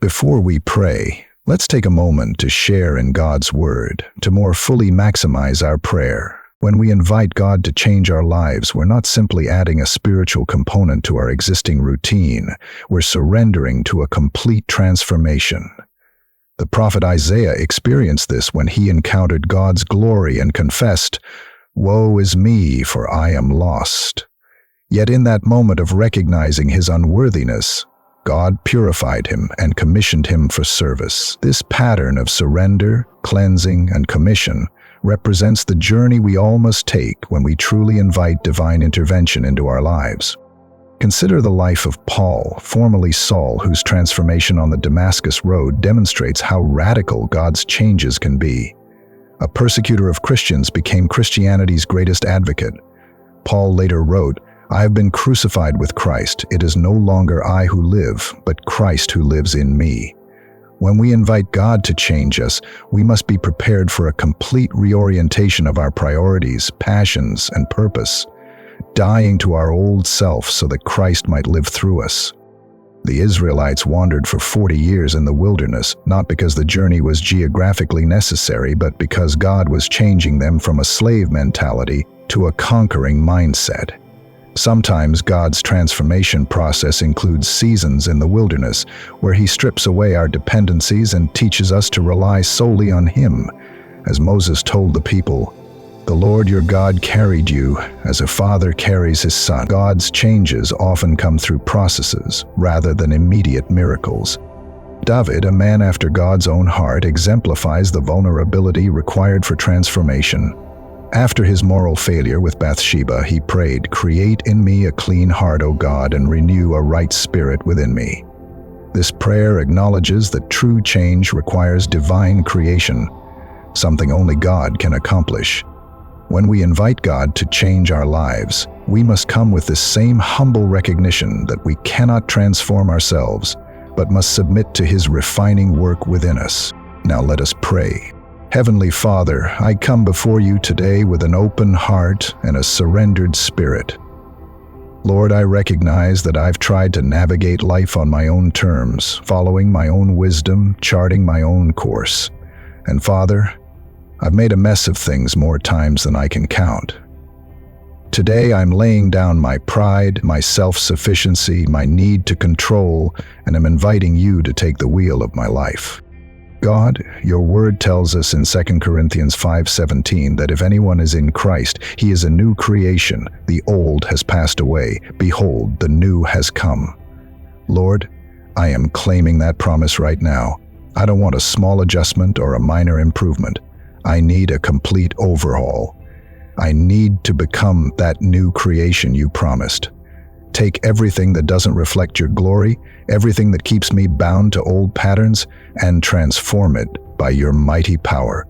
Before we pray, let's take a moment to share in God's Word, to more fully maximize our prayer. When we invite God to change our lives, we're not simply adding a spiritual component to our existing routine, we're surrendering to a complete transformation. The prophet Isaiah experienced this when he encountered God's glory and confessed, "Woe is me, for I am lost." Yet in that moment of recognizing his unworthiness, God purified him and commissioned him for service. This pattern of surrender, cleansing, and commission represents the journey we all must take when we truly invite divine intervention into our lives. Consider the life of Paul, formerly Saul, whose transformation on the Damascus Road demonstrates how radical God's changes can be. A persecutor of Christians became Christianity's greatest advocate. Paul later wrote, "I have been crucified with Christ. It is no longer I who live, but Christ who lives in me." When we invite God to change us, we must be prepared for a complete reorientation of our priorities, passions, and purpose, dying to our old self so that Christ might live through us. The Israelites wandered for 40 years in the wilderness, not because the journey was geographically necessary, but because God was changing them from a slave mentality to a conquering mindset. Sometimes God's transformation process includes seasons in the wilderness, where He strips away our dependencies and teaches us to rely solely on Him. As Moses told the people, "The Lord your God carried you as a father carries his son." God's changes often come through processes rather than immediate miracles. David, a man after God's own heart, exemplifies the vulnerability required for transformation. After his moral failure with Bathsheba, he prayed, "Create in me a clean heart, O God, and renew a right spirit within me." This prayer acknowledges that true change requires divine creation, something only God can accomplish. When we invite God to change our lives, we must come with this same humble recognition that we cannot transform ourselves, but must submit to His refining work within us. Now let us pray. Heavenly Father, I come before you today with an open heart and a surrendered spirit. Lord, I recognize that I've tried to navigate life on my own terms, following my own wisdom, charting my own course. And Father, I've made a mess of things more times than I can count. Today I'm laying down my pride, my self-sufficiency, my need to control, and I'm inviting you to take the wheel of my life. God, your word tells us in 2 Corinthians 5:17 that if anyone is in Christ, he is a new creation. The old has passed away. Behold, the new has come. Lord, I am claiming that promise right now. I don't want a small adjustment or a minor improvement. I need a complete overhaul. I need to become that new creation you promised. Take everything that doesn't reflect your glory, everything that keeps me bound to old patterns, and transform it by your mighty power.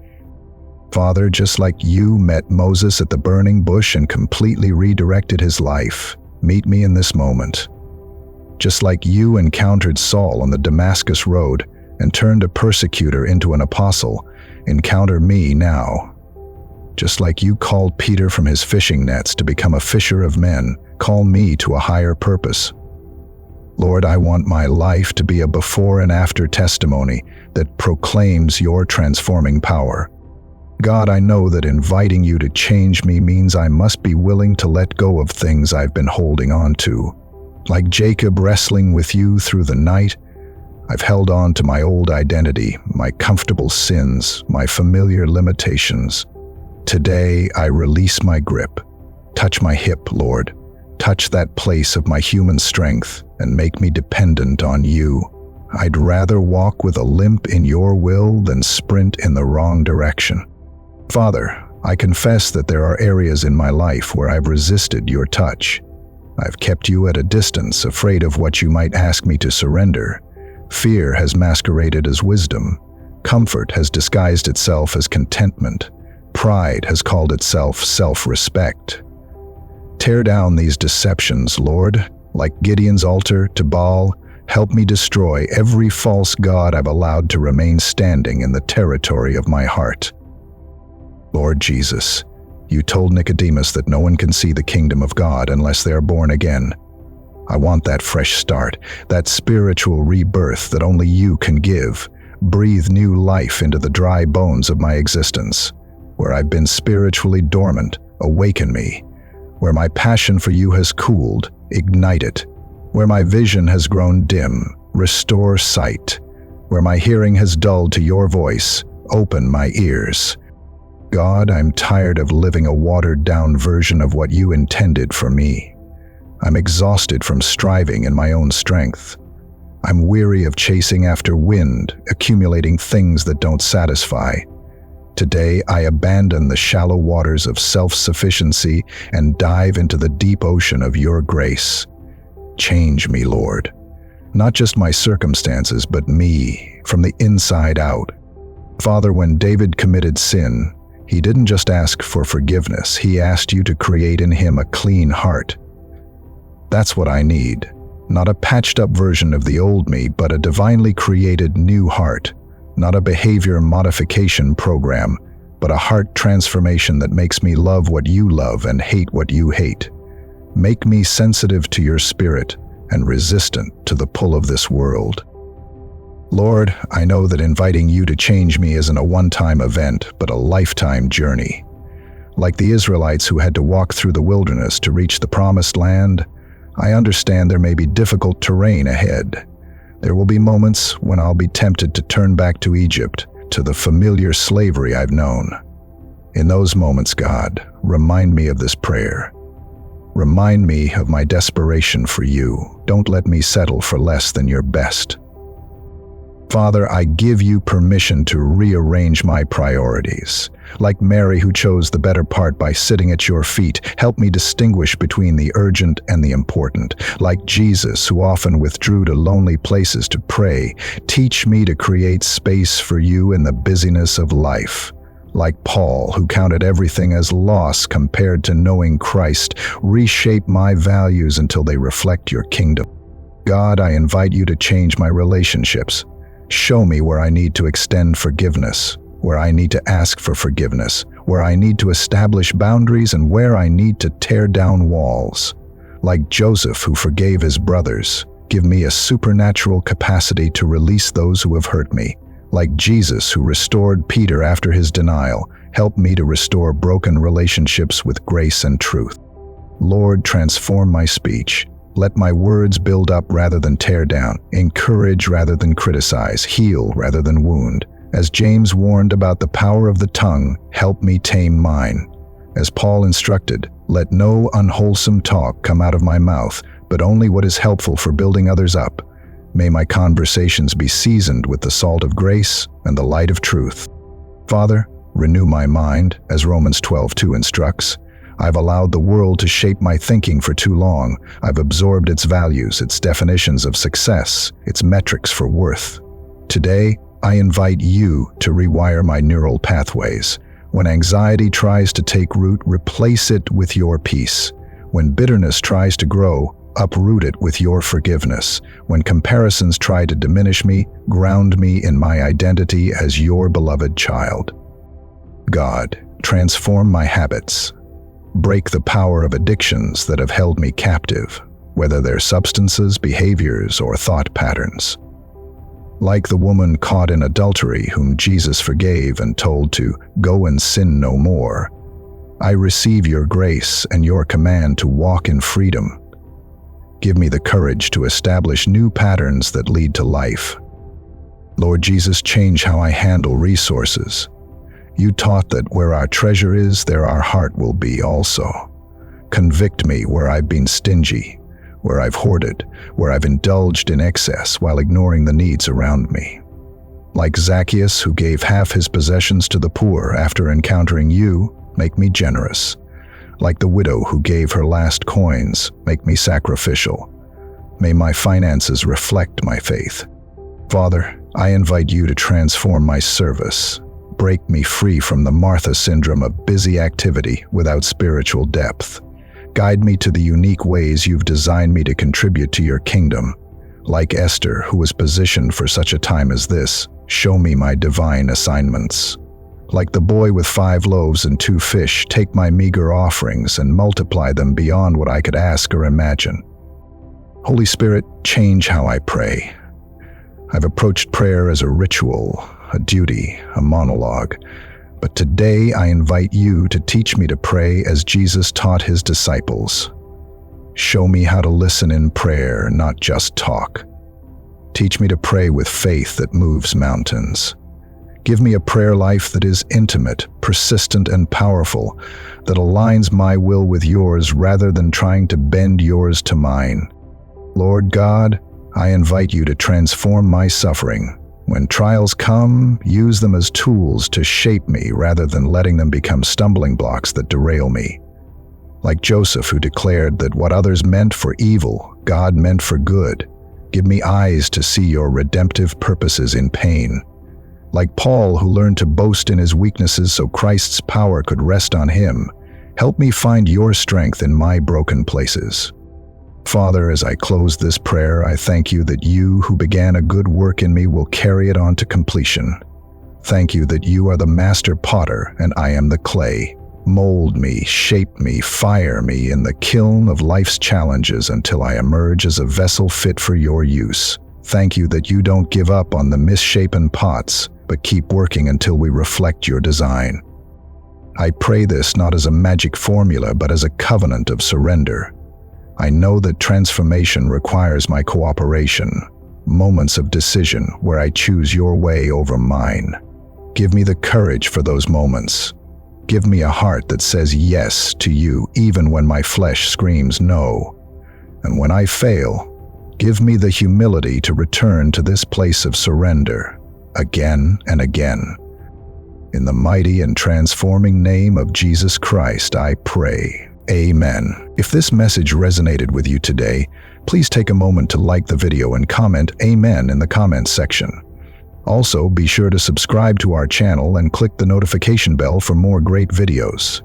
Father, just like you met Moses at the burning bush and completely redirected his life, meet me in this moment. Just like you encountered Saul on the Damascus Road and turned a persecutor into an apostle, encounter me now. Just like you called Peter from his fishing nets to become a fisher of men, call me to a higher purpose. Lord, I want my life to be a before and after testimony that proclaims your transforming power. God, I know that inviting you to change me means I must be willing to let go of things I've been holding on to. Like Jacob wrestling with you through the night, I've held on to my old identity, my comfortable sins, my familiar limitations. Today, I release my grip. Touch my hip, Lord. Touch that place of my human strength and make me dependent on you. I'd rather walk with a limp in your will than sprint in the wrong direction. Father, I confess that there are areas in my life where I've resisted your touch. I've kept you at a distance, afraid of what you might ask me to surrender. Fear has masqueraded as wisdom. Comfort has disguised itself as contentment. Pride has called itself self-respect. Tear down these deceptions, Lord. Like Gideon's altar to Baal, help me destroy every false god I've allowed to remain standing in the territory of my heart. Lord Jesus, you told Nicodemus that no one can see the kingdom of God unless they are born again. I want that fresh start, that spiritual rebirth that only you can give. Breathe new life into the dry bones of my existence. Where I've been spiritually dormant, awaken me. Where my passion for you has cooled, ignite it. Where my vision has grown dim, restore sight. Where my hearing has dulled to your voice, open my ears. God, I'm tired of living a watered-down version of what you intended for me. I'm exhausted from striving in my own strength. I'm weary of chasing after wind, accumulating things that don't satisfy. Today, I abandon the shallow waters of self-sufficiency and dive into the deep ocean of your grace. Change me, Lord. Not just my circumstances, but me, from the inside out. Father, when David committed sin, he didn't just ask for forgiveness, he asked you to create in him a clean heart. That's what I need. Not a patched-up version of the old me, but a divinely created new heart. Not a behavior modification program, but a heart transformation that makes me love what you love and hate what you hate. Make me sensitive to your spirit and resistant to the pull of this world. Lord, I know that inviting you to change me isn't a one-time event, but a lifetime journey. Like the Israelites who had to walk through the wilderness to reach the promised land, I understand there may be difficult terrain ahead. There will be moments when I'll be tempted to turn back to Egypt, to the familiar slavery I've known. In those moments, God, remind me of this prayer. Remind me of my desperation for you. Don't let me settle for less than your best. Father, I give you permission to rearrange my priorities. Like Mary who chose the better part by sitting at your feet, help me distinguish between the urgent and the important. Like Jesus who often withdrew to lonely places to pray, teach me to create space for you in the busyness of life. Like Paul, who counted everything as loss compared to knowing Christ, reshape my values until they reflect your kingdom. God, I invite you to change my relationships. Show me where I need to extend forgiveness, where I need to ask for forgiveness, where I need to establish boundaries, and where I need to tear down walls. Like Joseph, who forgave his brothers, give me a supernatural capacity to release those who have hurt me. Like Jesus, who restored Peter after his denial, help me to restore broken relationships with grace and truth. Lord, transform my speech. Let my words build up rather than tear down, encourage rather than criticize, heal rather than wound. As James warned about the power of the tongue, help me tame mine. As Paul instructed, let no unwholesome talk come out of my mouth, but only what is helpful for building others up. May my conversations be seasoned with the salt of grace and the light of truth. Father, renew my mind, as Romans 12:2 instructs. I've allowed the world to shape my thinking for too long. I've absorbed its values, its definitions of success, its metrics for worth. Today, I invite you to rewire my neural pathways. When anxiety tries to take root, replace it with your peace. When bitterness tries to grow, uproot it with your forgiveness. When comparisons try to diminish me, ground me in my identity as your beloved child. God, transform my habits. Break the power of addictions that have held me captive, whether they're substances, behaviors, or thought patterns. Like the woman caught in adultery whom Jesus forgave and told to go and sin no more, I receive your grace and your command to walk in freedom. Give me the courage to establish new patterns that lead to life. Lord Jesus, change how I handle resources. You taught that where our treasure is, there our heart will be also. Convict me where I've been stingy, where I've hoarded, where I've indulged in excess while ignoring the needs around me. Like Zacchaeus, who gave half his possessions to the poor after encountering you, make me generous. Like the widow who gave her last coins, make me sacrificial. May my finances reflect my faith. Father, I invite you to transform my service. Break me free from the Martha syndrome of busy activity without spiritual depth. Guide me to the unique ways you've designed me to contribute to your kingdom. Like Esther, who was positioned for such a time as this, show me my divine assignments. Like the boy with 5 loaves and 2 fish, take my meager offerings and multiply them beyond what I could ask or imagine. Holy Spirit, change how I pray. I've approached prayer as a ritual, a duty, a monologue. But today I invite you to teach me to pray as Jesus taught his disciples. Show me how to listen in prayer, not just talk. Teach me to pray with faith that moves mountains. Give me a prayer life that is intimate, persistent, and powerful, that aligns my will with yours rather than trying to bend yours to mine. Lord God, I invite you to transform my suffering. When trials come, use them as tools to shape me rather than letting them become stumbling blocks that derail me. Like Joseph, who declared that what others meant for evil, God meant for good. Give me eyes to see your redemptive purposes in pain. Like Paul, who learned to boast in his weaknesses so Christ's power could rest on him, help me find your strength in my broken places. Father, as I close this prayer, I thank you that you, who began a good work in me, will carry it on to completion. Thank you that you are the master potter and I am the clay. Mold me, shape me, fire me in the kiln of life's challenges until I emerge as a vessel fit for your use. Thank you that you don't give up on the misshapen pots, but keep working until we reflect your design. I pray this not as a magic formula, but as a covenant of surrender. I know that transformation requires my cooperation, moments of decision where I choose your way over mine. Give me the courage for those moments. Give me a heart that says yes to you even when my flesh screams no. And when I fail, give me the humility to return to this place of surrender again and again. In the mighty and transforming name of Jesus Christ, I pray. Amen. If this message resonated with you today, please take a moment to like the video and comment Amen in the comments section. Also, be sure to subscribe to our channel and click the notification bell for more great videos.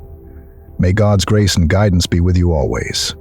May God's grace and guidance be with you always.